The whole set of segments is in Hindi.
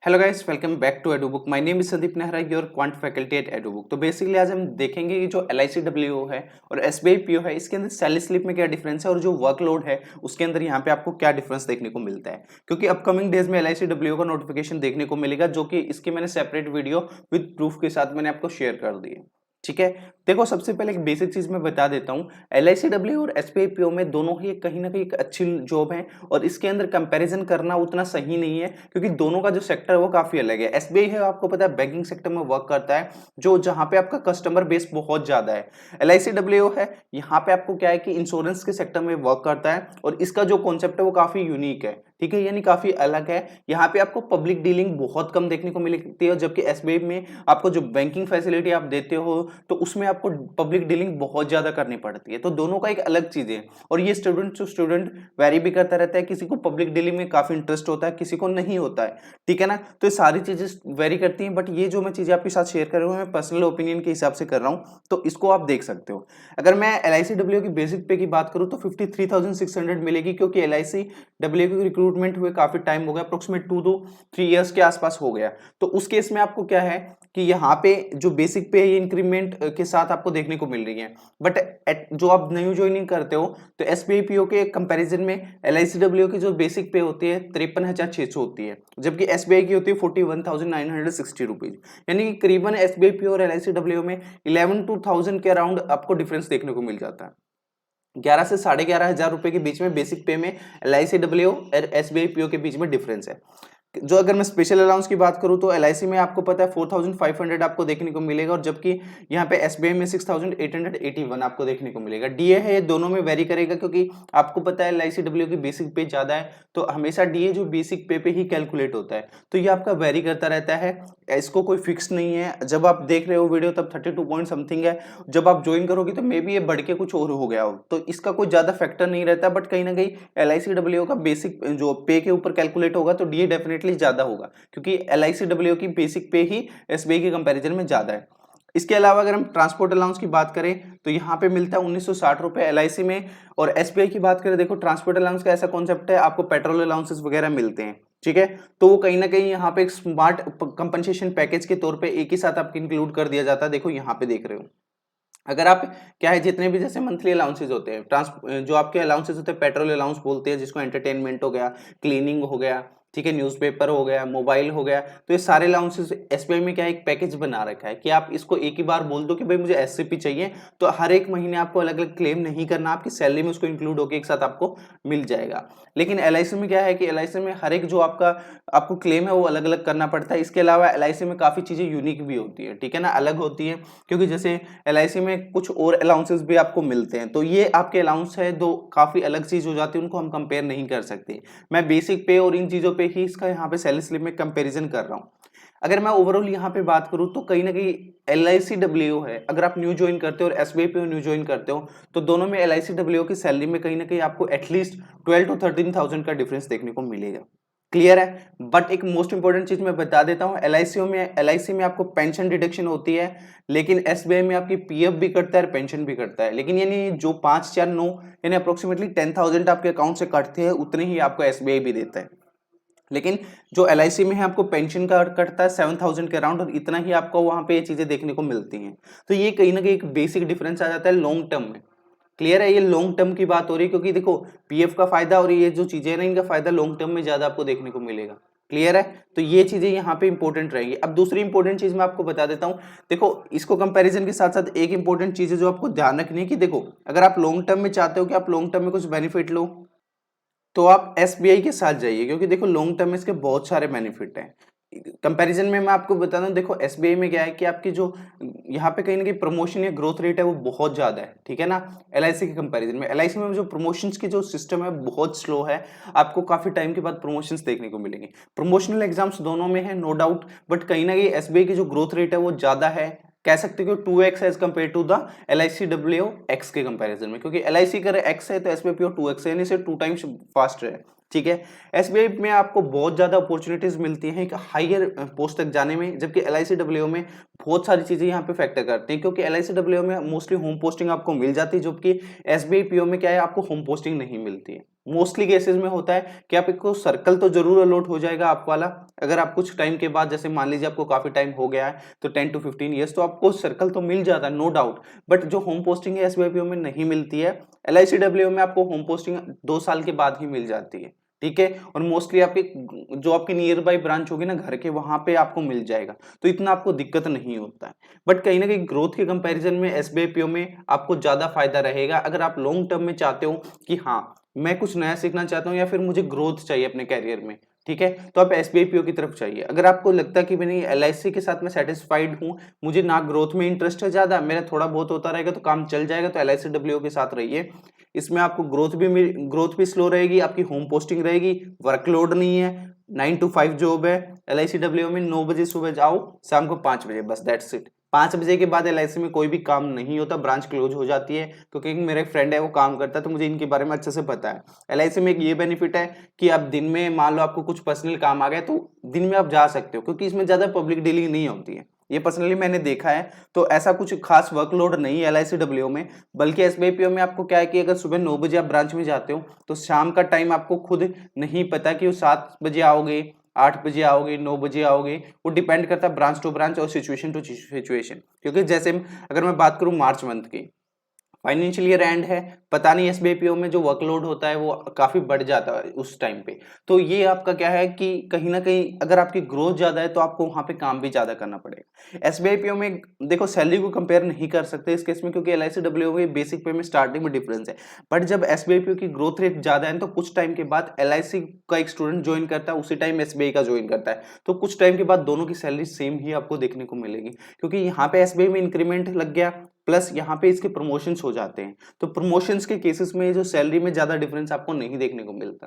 Hello guys, welcome back to Edubook. My name is Sandeep Nehra, your quant faculty at Edubook. तो बेसिकली आज हम देखेंगे कि जो LICWO है और SBI PO है, इसके अंदर सैलरी स्लिप में क्या डिफरेंस है और जो वर्कलोड है उसके अंदर यहाँ पे आपको क्या डिफरेंस देखने को मिलता है। क्योंकि अपकमिंग डेज में LICWO का नोटिफिकेशन देखने को मिलेगा, जो कि इसकी मैंने सेपरेट वीडियो विद प्रूफ के साथ मैंने आपको शेयर कर दी है। ठीक है, देखो सबसे पहले एक बेसिक चीज मैं बता देता हूँ। LICW और SBI PO में दोनों ही कहीं ना कहीं एक अच्छी जॉब है और इसके अंदर कंपैरिजन करना उतना सही नहीं है, क्योंकि दोनों का जो सेक्टर है वो काफी अलग है। SBI है, आपको पता है, बैंकिंग सेक्टर में वर्क करता है, जो जहां पे आपका कस्टमर बेस बहुत ज्यादा है। LICW है, यहाँ पे आपको क्या है कि इंश्योरेंस के सेक्टर में वर्क करता है और इसका जो कॉन्सेप्ट है वो काफी यूनिक है। ठीक है, यानी काफी अलग है। यहाँ पे आपको पब्लिक डीलिंग बहुत कम देखने को मिलती है, जबकि SBI में आपको जो बैंकिंग फैसिलिटी आप देते हो तो उसमें आपको पब्लिक डीलिंग बहुत ज्यादा करनी पड़ती है। तो दोनों का एक अलग चीज है और ये स्टूडेंट टू स्टूडेंट वेरी भी करता रहता है। किसी को पब्लिक डीलिंग में काफी इंटरेस्ट होता है, किसी को नहीं होता है। ठीक है ना, तो ये सारी चीजें वेरी करती हैं। बट ये जो मैं चीजें आपके साथ शेयर कर रहा हूँ, मैं पर्सनल ओपिनियन के हिसाब से कर रहा हूँ, तो इसको आप देख सकते हो। अगर मैं LICW की बेसिक पे की बात करूँ तो 53,600 मिलेगी, क्योंकि LICW की रिक्रूटमेंट हुए काफी टाइम हो गया, अप्रोक्सीमेट 2 to 3 ईयर्स के आसपास हो गया। तो उस केस में आपको क्या है कि यहाँ पे जो बेसिक पे है इंक्रीमेंट के साथ आपको देखने को मिल रही है। बट जो आप न्यू ज्वाइनिंग करते हो तो SBI PO के कंपैरिजन में LICW की जो बेसिक पे होती है 53,600 होती है, जबकि SBI की होती है 41,960 रुपीज। यानी कि करीबन SBI PO और LICW में 11 to 1000 के अराउंड आपको डिफरेंस देखने को मिल जाता है। 11 से 11,500 रुपए के बीच में बेसिक पे में LICW और SBI PO के बीच में डिफरेंस है। जो अगर मैं स्पेशल अलाउंस की बात करूं तो LIC में आपको पता है 4,500 आपको देखने को मिलेगा, और जबकि यहाँ पे SBI में 6,881 आपको देखने को मिलेगा। DA है, ये दोनों में वेरी करेगा, क्योंकि आपको पता है LICW की बेसिक पे ज्यादा है, तो हमेशा DA जो बेसिक पे ही कैलकुलेट होता है। तो ये आपका वेरी करता रहता है, इसको कोई फिक्स नहीं है। जब आप देख रहे हो वीडियो तब 32 पॉइंट समथिंग है, जब आप ज्वाइन करोगे तो मे बी ये बढ़ के कुछ और हो गया हो, तो इसका कोई ज्यादा फैक्टर नहीं रहता। बट कहीं ना कहीं LICW का बेसिक जो पे के ऊपर कैलकुलेट होगा तो DA डेफिनेटली ज्यादा होगा, क्योंकि LICW की बेसिक पे ही SBI के कंपैरिजन में ज्यादा है। इसके अलावा अगर हम ट्रांसपोर्ट अलाउंस की बात करें तो यहाँ पे मिलता है 1960 रुपए LIC में, और SBI की बात करें, देखो ट्रांसपोर्ट अलाउंस का ऐसा कॉन्सेप्ट है, आपको पेट्रोल अलाउंसेस वगैरह मिलते हैं। ठीक है, तो वो कहीं ना कहीं यहाँ पे एक स्मार्ट कंपनसेशन पैकेज के तौर पे एक ही साथ आपको इंक्लूड कर दिया जाता है। देखो यहाँ पे देख रहे हो, अगर आप क्या है, जितने भी जैसे मंथली अलाउंसेस होते हैं, जो आपके अलाउंसेस होते हैं, पेट्रोल अलाउंस बोलते हैं जिसको, एंटरटेनमेंट हो गया, क्लीनिंग हो गया, ठीक है, न्यूज़पेपर हो गया, मोबाइल हो गया, तो ये सारे अलाउंसेस SBI में क्या है, एक पैकेज बना रखा है कि आप इसको एक ही बार बोल दो कि भाई मुझे SCP चाहिए, तो हर एक महीने आपको अलग अलग क्लेम नहीं करना, आपकी सैलरी में उसको इंक्लूड होकर एक साथ आपको मिल जाएगा। लेकिन LIC में क्या है कि LIC में हर एक जो आपको क्लेम है वो अलग अलग करना पड़ता है। इसके अलावा LIC में काफी चीजें यूनिक भी होती है, ठीक है ना, अलग होती है, क्योंकि जैसे LIC में कुछ और अलाउंसेस भी आपको मिलते हैं, तो ये आपके अलाउंस है, दो काफी अलग चीज हो जाती है, उनको हम कंपेयर नहीं कर सकते। मैं बेसिक पे और इन चीजों पे ही इसका यहाँ पे सैलरी स्लिप में कंपैरिजन कर रहा हूँ। अगर मैं ओवरऑल यहाँ पे बात करूँ तो कहीं ना कहीं LICW है, अगर आप न्यू ज्वाइन करते हो और SBI पे न्यू ज्वाइन करते हो तो दोनों में LICW की सैलरी में कहीं ना कहीं आपको एटलीस्ट 12 to 13,000 का डिफरेंस देखने को मिलेगा। क्लियर है। बट एक मोस्ट इंपॉर्टेंट चीज मैं बता देता हूँ, LIC में आपको पेंशन डिडक्शन होती है, लेकिन SBI में आपकी PF भी कटता है, पेंशन भी कटता है। लेकिन यानी जो 5 4 9 यानी अप्रोक्सीमेटली 10,000 आपके अकाउंट से कटते हैं, उतने ही आपको SBI भी देता है। लेकिन जो LIC में है आपको पेंशन का कटता है 7,000 के अराउंड, और इतना ही आपको वहां पे ये चीजें देखने को मिलती हैं। तो ये कहीं ना कहीं एक बेसिक डिफरेंस आ जाता है लॉन्ग टर्म में। क्लियर है, ये लॉन्ग टर्म की बात हो रही है, क्योंकि देखो PF का फायदा और ये जो चीजें हैं ना, इनका फायदा लॉन्ग टर्म में ज्यादा आपको देखने को मिलेगा। क्लियर है, तो ये चीजें यहाँ पे इंपॉर्टेंट रहेंगी। अब दूसरी इंपॉर्टेंट चीज मैं आपको बता देता हूँ। देखो इसको कंपैरिजन के साथ साथ एक इंपॉर्टेंट चीज है जो आपको ध्यान रखनी है कि देखो, अगर आप लॉन्ग टर्म में चाहते हो कि आप लॉन्ग टर्म में कुछ बेनिफिट लो, तो आप SBI के साथ जाइए, क्योंकि देखो लॉन्ग टर्म में इसके बहुत सारे बेनिफिट हैं। कंपैरिजन में मैं आपको बता दूं, देखो SBI में क्या है कि आपकी जो यहाँ पे कहीं ना कहीं प्रमोशन या ग्रोथ रेट है वो बहुत ज्यादा है, ठीक है ना, LIC के कंपैरिजन में। LIC में जो प्रमोशंस की जो सिस्टम है बहुत स्लो है, आपको काफी टाइम के बाद प्रमोशंस देखने को मिलेंगे। प्रमोशनल एग्जाम्स दोनों में है नो डाउट, बट कहीं ना कहीं SBI की जो ग्रोथ रेट है वो ज्यादा है, कह सकते हो कि 2x as compare to the LICW x के कंपैरिजन में, क्योंकि LIC कर x है तो SBI 2x है, यानी से 2 टाइम्स फास्ट है। ठीक है, SBI में आपको बहुत ज्यादा अपॉर्चुनिटीज मिलती हैं एक हायर पोस्ट तक जाने में, जबकि LICW में बहुत सारी चीजें यहाँ पे फैक्टर करते हैं, क्योंकि LICW में मोस्टली होम पोस्टिंग आपको मिल जाती है, जबकि SBI PO में क्या है, आपको होम पोस्टिंग नहीं मिलती है। मोस्टली केसेस में होता है कि आपको सर्कल तो जरूर अलॉट हो जाएगा आप वाला, अगर आप कुछ टाइम के बाद, जैसे मान लीजिए आपको काफी टाइम हो गया है तो 10 to 15 ईयर्स, तो आपको सर्कल तो मिल जाता है नो डाउट। बट जो होम पोस्टिंग है एसबीआईपीओ में नहीं मिलती है, एलआईसीडब्ल्यू में आपको होम पोस्टिंग 2 साल के बाद ही मिल जाती है, ठीक है। और मोस्टली आपके जो आपकी नियर बाई ब्रांच होगी ना घर के, वहां पे आपको मिल जाएगा, तो इतना आपको दिक्कत नहीं होता है। बट कहीं ना कहीं ग्रोथ के कंपैरिजन में एसबीआईपीओ में आपको ज्यादा फायदा रहेगा, अगर आप लॉन्ग टर्म में चाहते हो कि हाँ मैं कुछ नया सीखना चाहता हूँ या फिर मुझे ग्रोथ चाहिए अपने कैरियर में, ठीक है, तो आप एसबीआईपीओ की तरफ चाहिए। अगर आपको लगता है कि नहीं एलआईसी के साथ मैं सेटिस्फाइड हूँ, मुझे ना ग्रोथ में इंटरेस्ट है ज्यादा, मेरा थोड़ा बहुत होता रहेगा तो काम चल जाएगा, तो एलआईसी डब्ल्यू के साथ रहिए। इसमें आपको ग्रोथ भी स्लो रहेगी, आपकी होम पोस्टिंग रहेगी, वर्कलोड नहीं है, 9 to 5 जॉब है। एलआईसी डब्ल्यू में 9 बजे सुबह जाओ, शाम को 5 बजे, बस दैट्स इट। 5 बजे के बाद एलआईसी में कोई भी काम नहीं होता, ब्रांच क्लोज हो जाती है, क्योंकि मेरा एक फ्रेंड है वो काम करता है तो मुझे इनके बारे में अच्छे से पता है। एलआईसी में एक ये बेनिफिट है कि आप दिन में मान लो आपको कुछ पर्सनल काम आ गया तो दिन में आप जा सकते हो, क्योंकि इसमें ज्यादा पब्लिक डीलिंग नहीं होती है, ये पर्सनली मैंने देखा है। तो ऐसा कुछ खास वर्कलोड नहीं है एलआईसी डब्ल्यू में। बल्कि एसबीआईपीओ में आपको क्या है कि अगर सुबह 9 बजे आप ब्रांच में जाते हो तो शाम का टाइम आपको खुद नहीं पता कि वो 7 बजे आओगे, 8 बजे आओगे, 9 बजे आओगे, वो डिपेंड करता है ब्रांच टू ब्रांच और सिचुएशन टू सिचुएशन। क्योंकि जैसे अगर मैं बात करूं मार्च मंथ की, फाइनेंशियल ईयर एंड है, पता नहीं एसबीआईपीओ में जो वर्कलोड होता है वो काफी बढ़ जाता है उस टाइम पे। तो ये आपका क्या है कि कहीं ना कहीं अगर आपकी ग्रोथ ज्यादा है तो आपको वहां पे काम भी ज्यादा करना पड़ेगा। एसबीआईपीओ में देखो सैलरी को कंपेयर नहीं कर सकते इस केस में, क्योंकि एलआईसी डब्ल्यू में बेसिक पे में स्टार्टिंग में डिफरेंस है। बट जब एसबीआईपीओ की ग्रोथ रेट ज्यादा है तो कुछ टाइम के बाद एलआईसी का एक स्टूडेंट ज्वाइन करता है, उसी टाइम एसबीआई का ज्वाइन करता है, तो कुछ टाइम के बाद दोनों की सैलरी सेम ही आपको देखने को मिलेगी, क्योंकि यहाँ पे एसबीआई में इंक्रीमेंट लग गया, प्लस यहाँ पे इसके प्रमोशंस हो जाते हैं। तो प्रमोशंस के केसेस में जो सैलरी में ज्यादा डिफरेंस आपको नहीं देखने को मिलता।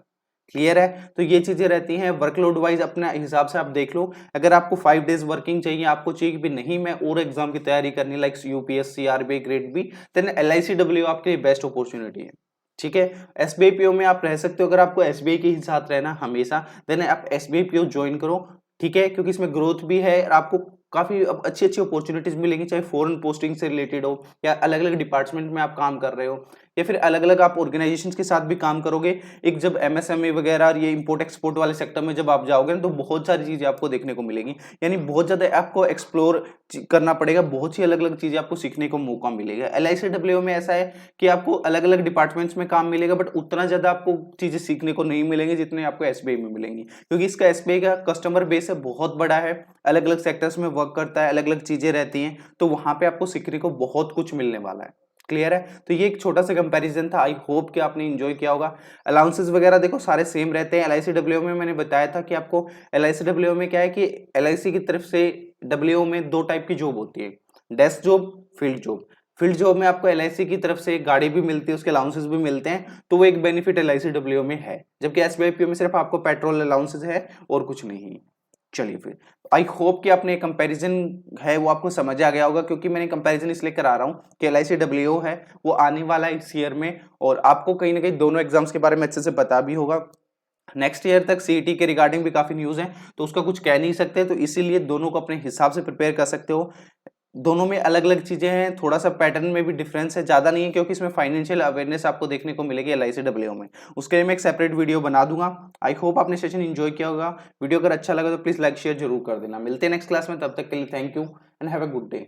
क्लियर है? तो ये चीजें रहती हैं। वर्कलोड वाइज अपने हिसाब से आप देख लो। अगर आपको 5 डेज वर्किंग चाहिए, आपको चाहिए भी नहीं मैं और एग्जाम की तैयारी करनी like UPSC, RBI, grade B, then LIC W आपके लिए बेस्ट अपॉर्चुनिटी है। ठीक है, एसबीआई पीओ में आप रह सकते हो, अगर आपको एसबीआई के ही साथ रहना हमेशा, देन आप एसबीआई पीओ ज्वाइन करो। ठीक है, क्योंकि इसमें ग्रोथ भी है और आपको काफी अच्छी अच्छी अपॉर्चुनिटीज मिलेंगी, चाहे फॉरेन पोस्टिंग से रिलेटेड हो या अलग अलग डिपार्टमेंट में आप काम कर रहे हो या फिर अलग अलग आप ऑर्गेनाइजेशंस के साथ भी काम करोगे। एक जब एमएसएमई वगैरह और ये इंपोर्ट एक्सपोर्ट वाले सेक्टर में जब आप जाओगे तो बहुत सारी चीजें आपको देखने को मिलेगी, यानी बहुत ज्यादा आपको एक्सप्लोर करना पड़ेगा, बहुत सी अलग अलग चीजें आपको सीखने को मौका मिलेगा। एलआईसीडब्ल्यू में ऐसा है कि आपको अलग अलग डिपार्टमेंट्स में काम मिलेगा, बट उतना ज्यादा आपको चीजें सीखने को नहीं मिलेंगी जितने आपको एसबीआई में मिलेंगी, क्योंकि इसका एसबीआई का कस्टमर बेस है बहुत बड़ा है, अलग अलग सेक्टर्स में वर्क करता है, अलग अलग चीजें रहती हैं, तो वहां पे आपको सीखने को बहुत कुछ मिलने वाला है। क्लियर है? तो ये एक छोटा सा कंपैरिजन था, आई होप कि आपने एंजॉय किया होगा। अलाउंसेस वगैरह देखो सारे सेम रहते हैं। एलआईसी डब्ल्यू में मैंने बताया था कि आपको एलआईसी डब्ल्यू में क्या है कि एलआईसी की तरफ से डब्ल्यू में 2 टाइप की जॉब होती है, desk job, field job. Field job में आपको एलआईसी की तरफ से गाड़ी भी मिलती है, उसके अलाउंसेस भी मिलते हैं, तो वो एक बेनिफिट एलआईसी डब्ल्यू में है, जबकि एसबीआई पीओ में सिर्फ आपको पेट्रोल अलाउंसेस है और कुछ नहीं। चलिए फिर, आई होप कि आपने कंपैरिजन है वो आपको समझ आ गया होगा, क्योंकि मैंने कंपैरिजन इसलिए करा रहा हूँ कि एलआईसी डब्ल्यू है वो आने वाला है इस ईयर में, और आपको कहीं ना कहीं दोनों एग्जाम्स के बारे में अच्छे से पता भी होगा। नेक्स्ट ईयर तक सीईटी के रिगार्डिंग भी काफी न्यूज है, तो उसका कुछ कह नहीं सकते, तो इसीलिए दोनों को अपने हिसाब से प्रिपेयर कर सकते हो। दोनों में अलग अलग चीजें हैं, थोड़ा सा पैटर्न में भी डिफरेंस है, ज्यादा नहीं है, क्योंकि इसमें फाइनेंशियल अवेयरनेस आपको देखने को मिलेगी एलआईसी डब्ल्यू में, उसके लिए मैं एक सेपरेट वीडियो बना दूंगा। आई होप आपने सेशन एंजॉय किया होगा। वीडियो अगर अच्छा लगा तो प्लीज लाइक शेयर जरूर कर देना। मिलते हैं नेक्स्ट क्लास में, तब तक के लिए thank you and have a good day.